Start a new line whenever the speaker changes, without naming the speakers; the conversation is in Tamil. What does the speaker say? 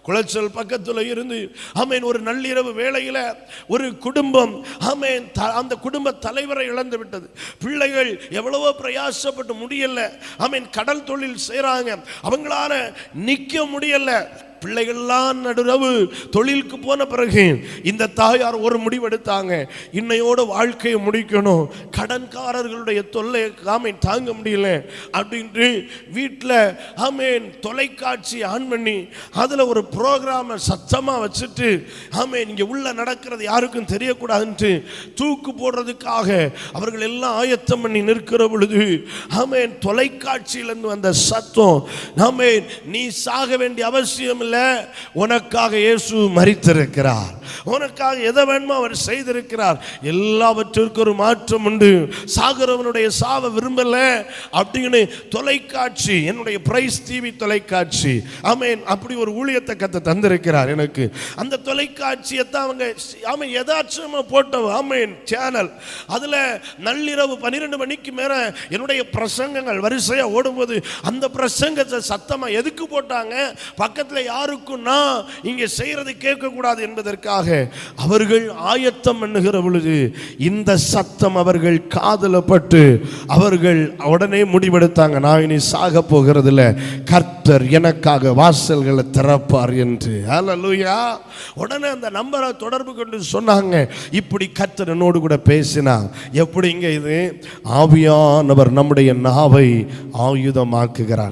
குளச்சல் பக்கத்துல இருந்து ஆமென் ஒரு நள்ளிரவு வேளையில ஒரு குடும்பம் ஆமென் அந்த குடும்ப தலைவரை இழந்து விட்டது. பிள்ளைகள் எவ்வளவோ பிரயாசப்பட்டு முடியல. ஆமென் கடல் தொழில் செய்றாங்க, அவங்களால நிக்க முடியல. பிள்ளைகள்லாம் நடுரவு தொழிலுக்கு போன பிறகு இந்த தாயார் ஒரு முடிவெடுத்தாங்க, இன்னையோட வாழ்க்கையை முடிக்கணும், கடன்காரர்களுடைய தொல்லை ஆமேன் தாங்க முடியல அப்படின்ட்டு வீட்டில் ஆமேன் தொலைக்காட்சி ஆன் பண்ணி அதில் ஒரு ப்ரோக்ராமை சத்தமாக வச்சுட்டு ஆமேன் இங்கே உள்ள நடக்கிறது யாருக்கும் தெரியக்கூடாதுன்ட்டு தூக்கு போடுறதுக்காக அவர்கள் எல்லாம் ஆயத்தம் பண்ணி நிற்கிற பொழுது ஆமேன் தொலைக்காட்சியிலிருந்து வந்த சத்தம், ஆமேன் நீ சாக வேண்டிய அவசியம், உனக்காக இயேசு மரித்திருக்கிறார், உனக்காக எதை வேணுமோ அவர் செய்திருக்கிறார், எல்லாவற்றிற்கும் ஒரு மாற்றம் உண்டு, சாகரவனுடைய சாவை விரும்பல அப்படின்னு தொலைக்காட்சி, என்னுடைய பிரைஸ் டிவி தொலைக்காட்சி ஆமென் அப்படி ஒரு ஊழியத்தை கத்த தந்திருக்கிறார் எனக்கு. அந்த தொலைக்காட்சியை தான் அவங்க ஆமென் யதார்த்தமா போட்ட ஆமென் சேனல். அதுல நள்ளிரவு 12 மணிக்கு மேல என்னுடைய பிரசங்கங்கள் வரிசையா ஓடும்போது அந்த பிரசங்கத்தை சத்தமா எதுக்கு போட்டாங்க, பக்கத்துல யாருக்கும்னா இங்க செய்யறது கேட்க கூடாது என்பதற்காக அவர்கள் ஆயத்தம் பண்ணுகிற பொழுது இந்த சத்தம் அவர்கள் காதுல பட்டு அவர்கள் உடனே முடிவெடுத்தாங்க, நான் இனி சாக போகிறதில்ல, கர்த்தர் எனக்காக வாசல்களை திறப்பார் என்று. ஹல்லேலூயா. உடனே அந்த நம்பரை தொடர்பு கொண்டு சொன்னாங்க, இப்படி கர்த்தர் என்னோடு கூட பேசினா எப்படிங்க இது, ஆவியானவர் நம்முடைய நாவை ஆயுதமாக்குகிறார்.